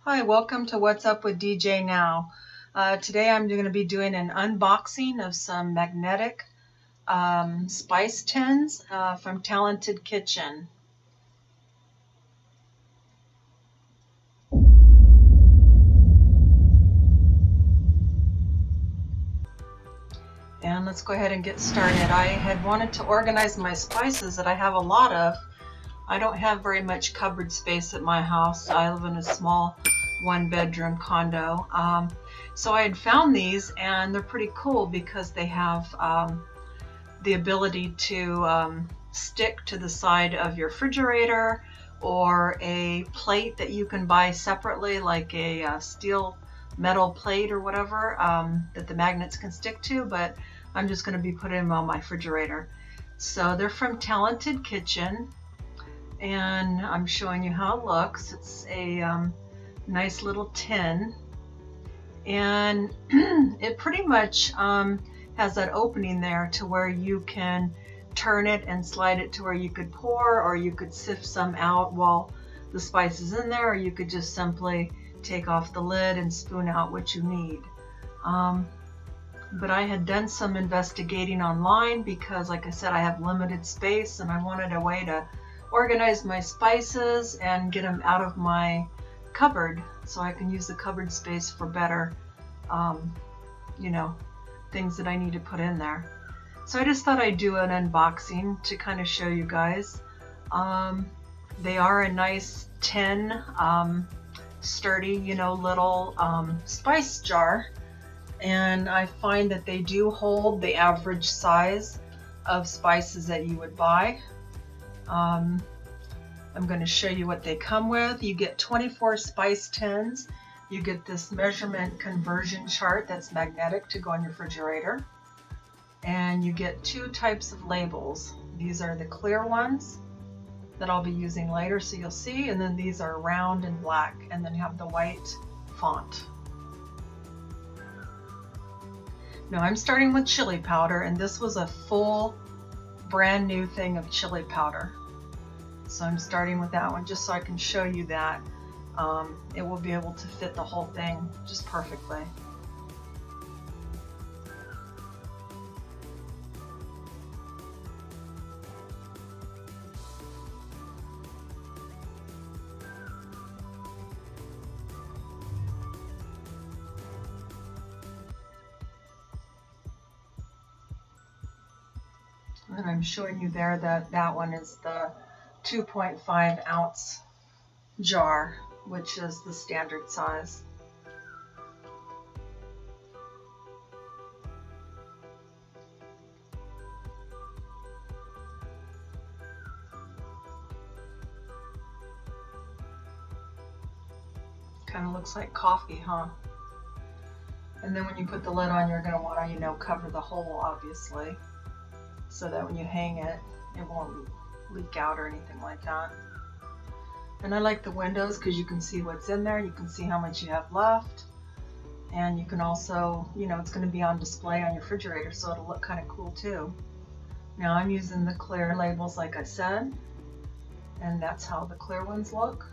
Hi, welcome to What's Up with DJ Now. Today I'm going to be doing an unboxing of some magnetic spice tins from Talented Kitchen. And let's go ahead and get started. I had wanted to organize my spices that I have a lot of. I don't have very much cupboard space at my house. I live in a small one-bedroom condo. So I had found these, and they're pretty cool because they have the ability to stick to the side of your refrigerator or a plate that you can buy separately, like a steel metal plate or whatever that the magnets can stick to, but I'm just going to be putting them on my refrigerator. So they're from Talented Kitchen, and I'm showing you how it looks. It's a nice little tin, and it pretty much has that opening there to where you can turn it and slide it to where you could pour, or you could sift some out while the spice is in there, or you could just simply take off the lid and spoon out what you need. But I had done some investigating online because, like I said, I have limited space and I wanted a way to organize my spices and get them out of my cupboard so I can use the cupboard space for better, things that I need to put in there. So I just thought I'd do an unboxing to kind of show you guys. They are a nice tin, sturdy, little spice jar. And I find that they do hold the average size of spices that you would buy. I'm going to show you what they come with. You get 24 spice tins. You get this measurement conversion chart that's magnetic to go on your refrigerator. And you get two types of labels. These are the clear ones that I'll be using later, so you'll see. And then these are round and black, and then have the white font. Now I'm starting with chili powder, and this was a full brand new thing of chili powder. So I'm starting with that one just so I can show you that it will be able to fit the whole thing just perfectly. And I'm showing you there that one is the 2.5 ounce jar, which is the standard size. Kind of looks like coffee, huh? And then when you put the lid on, you're going to want to, cover the hole, obviously, so that when you hang it, it won't leak out or anything like that. And I like the windows because you can see what's in there, you can see how much you have left, and you can also, it's going to be on display on your refrigerator, so it'll look kind of cool too. Now I'm using the clear labels, like I said, and that's how the clear ones look.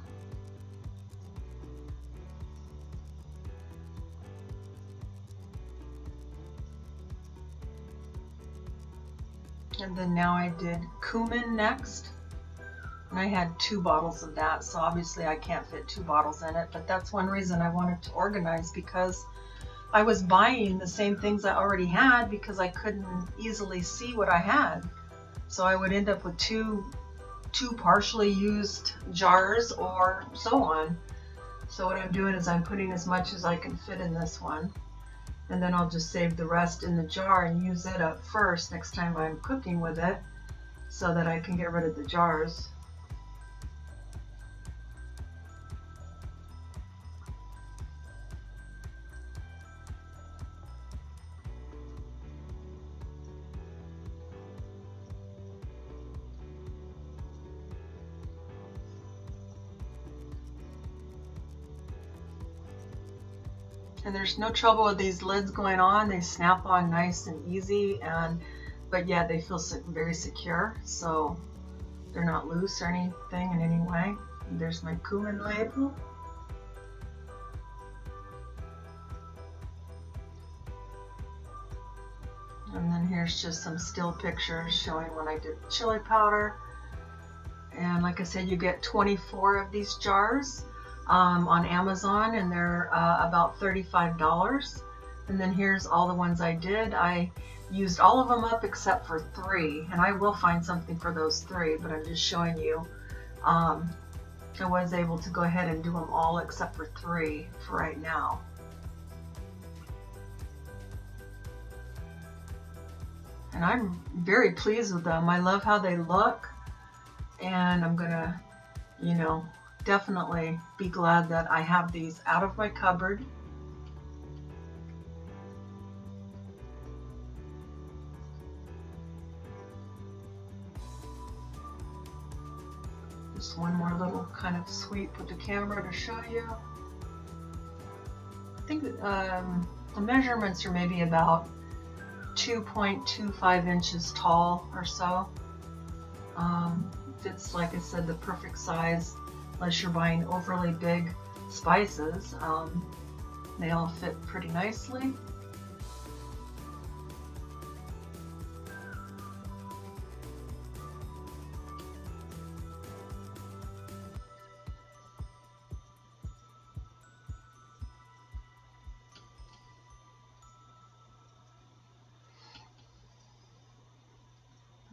And then now I did cumin next, and I had 2 bottles of that, so obviously I can't fit 2 bottles in it, but that's one reason I wanted to organize, because I was buying the same things I already had because I couldn't easily see what I had. So I would end up with two partially used jars or so on. So what I'm doing is I'm putting as much as I can fit in this one, and then I'll just save the rest in the jar and use it up first next time I'm cooking with it, so that I can get rid of the jars. And there's no trouble with these lids going on. They snap on nice and easy, but yeah, they feel very secure, so they're not loose or anything in any way. And there's my cumin label. And then here's just some still pictures showing when I did chili powder. And like I said, you get 24 of these jars on Amazon, and they're about $35. And then here's all the ones I did. I used all of them up except for 3, and I will find something for those 3, but I'm just showing you. I was able to go ahead and do them all except for 3 for right now. And I'm very pleased with them. I love how they look, and I'm gonna, you know, definitely be glad that I have these out of my cupboard. Just one more little kind of sweep with the camera to show you. I think the measurements are maybe about 2.25 inches tall or so. It's, like I said, the perfect size, unless you're buying overly big spices. They all fit pretty nicely.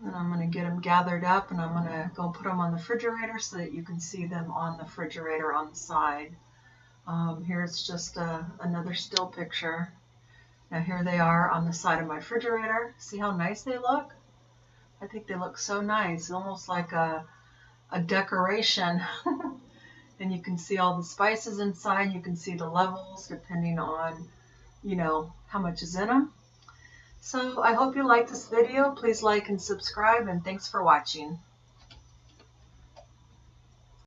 And I'm going to get them gathered up, and I'm going to go put them on the refrigerator so that you can see them on the refrigerator on the side. Here's just another still picture. Now here they are on the side of my refrigerator. See how nice they look? I think they look so nice, almost like a decoration. And you can see all the spices inside. You can see the levels depending on, you know, how much is in them. So I hope you liked this video. Please like and subscribe, and thanks for watching.